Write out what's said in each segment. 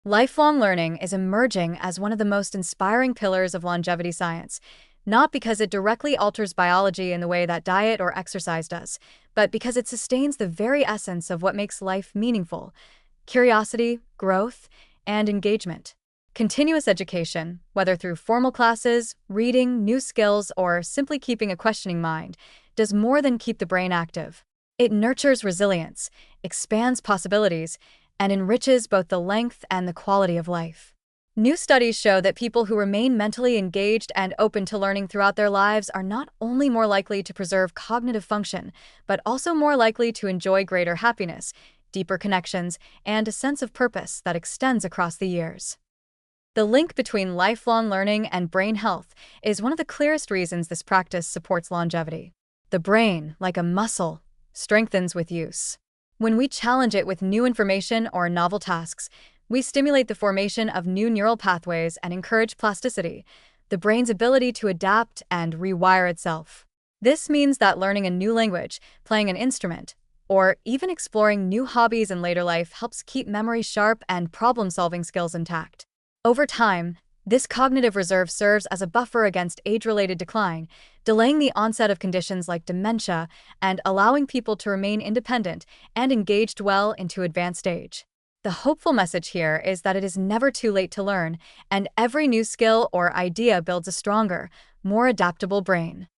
Lifelong learning is emerging as one of the most inspiring pillars of longevity science, not because it directly alters biology in the way that diet or exercise does, but because it sustains the very essence of what makes life meaningful: curiosity, growth, and engagement. Continuous education, whether through formal classes, reading, new skills, or simply keeping a questioning mind, does more than keep the brain active. It nurtures resilience, expands possibilities, and enriches both the length and the quality of life. New studies show that people who remain mentally engaged and open to learning throughout their lives are not only more likely to preserve cognitive function, but also more likely to enjoy greater happiness, deeper connections, and a sense of purpose that extends across the years. The link between lifelong learning and brain health is one of the clearest reasons this practice supports longevity. The brain, like a muscle, strengthens with use. When we challenge it with new information or novel tasks, we stimulate the formation of new neural pathways and encourage plasticity, the brain's ability to adapt and rewire itself. This means that learning a new language, playing an instrument, or even exploring new hobbies in later life helps keep memory sharp and problem-solving skills intact. Over time, this cognitive reserve serves as a buffer against age-related decline, delaying the onset of conditions like dementia and allowing people to remain independent and engaged well into advanced age. The hopeful message here is that it is never too late to learn, and every new skill or idea builds a stronger, more adaptable brain.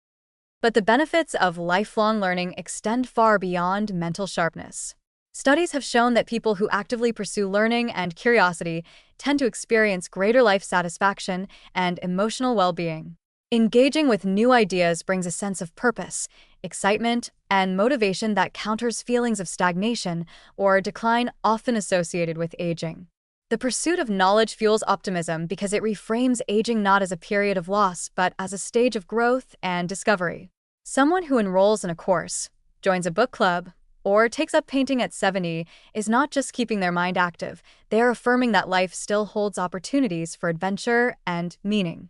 But the benefits of lifelong learning extend far beyond mental sharpness. Studies have shown that people who actively pursue learning and curiosity tend to experience greater life satisfaction and emotional well-being. Engaging with new ideas brings a sense of purpose, excitement, and motivation that counters feelings of stagnation or decline often associated with aging. The pursuit of knowledge fuels optimism because it reframes aging not as a period of loss but as a stage of growth and discovery. Someone who enrolls in a course, joins a book club, or takes up painting at 70 is not just keeping their mind active, they are affirming that life still holds opportunities for adventure and meaning.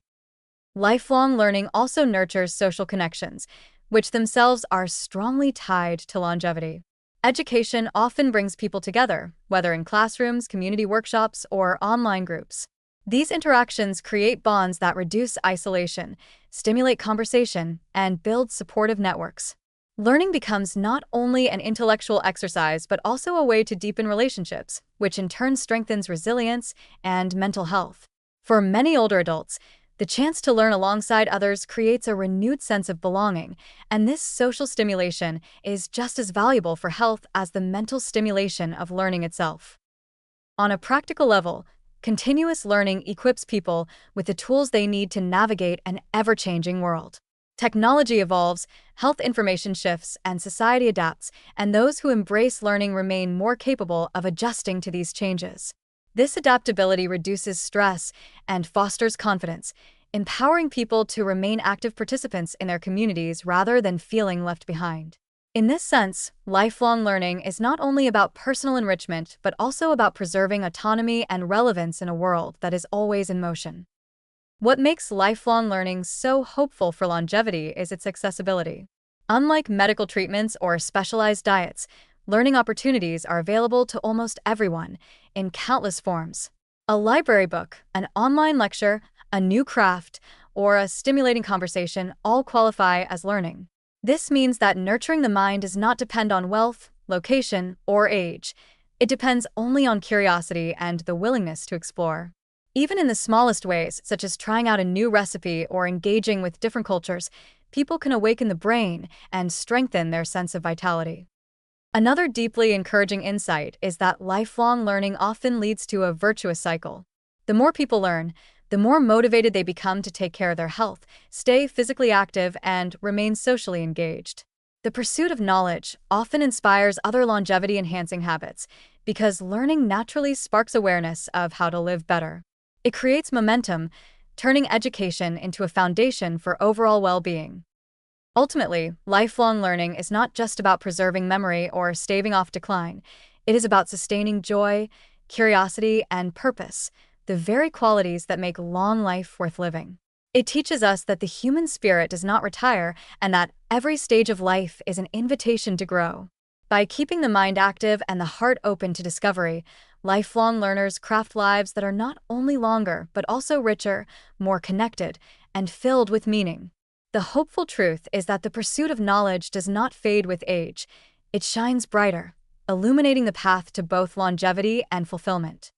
Lifelong learning also nurtures social connections, which themselves are strongly tied to longevity. Education often brings people together, whether in classrooms, community workshops, or online groups. These interactions create bonds that reduce isolation, stimulate conversation, and build supportive networks. Learning becomes not only an intellectual exercise but also a way to deepen relationships, which in turn strengthens resilience and mental health. For many older adults, the chance to learn alongside others creates a renewed sense of belonging, and this social stimulation is just as valuable for health as the mental stimulation of learning itself. On a practical level, continuous learning equips people with the tools they need to navigate an ever-changing world. Technology evolves, health information shifts, and society adapts, and those who embrace learning remain more capable of adjusting to these changes. This adaptability reduces stress and fosters confidence, empowering people to remain active participants in their communities rather than feeling left behind. In this sense, lifelong learning is not only about personal enrichment but also about preserving autonomy and relevance in a world that is always in motion. What makes lifelong learning so hopeful for longevity is its accessibility. Unlike medical treatments or specialized diets, learning opportunities are available to almost everyone in countless forms. A library book, an online lecture, a new craft, or a stimulating conversation all qualify as learning. This means that nurturing the mind does not depend on wealth, location, or age. It depends only on curiosity and the willingness to explore. Even in the smallest ways, such as trying out a new recipe or engaging with different cultures, people can awaken the brain and strengthen their sense of vitality. Another deeply encouraging insight is that lifelong learning often leads to a virtuous cycle. The more people learn, the more motivated they become to take care of their health, stay physically active, and remain socially engaged. The pursuit of knowledge often inspires other longevity-enhancing habits because learning naturally sparks awareness of how to live better. It creates momentum, turning education into a foundation for overall well-being. Ultimately, lifelong learning is not just about preserving memory or staving off decline. It is about sustaining joy, curiosity, and purpose, the very qualities that make long life worth living. It teaches us that the human spirit does not retire and that every stage of life is an invitation to grow. By keeping the mind active and the heart open to discovery, Lifelong learners craft lives that are not only longer, but also richer, more connected, and filled with meaning. The hopeful truth is that the pursuit of knowledge does not fade with age. It shines brighter, illuminating the path to both longevity and fulfillment.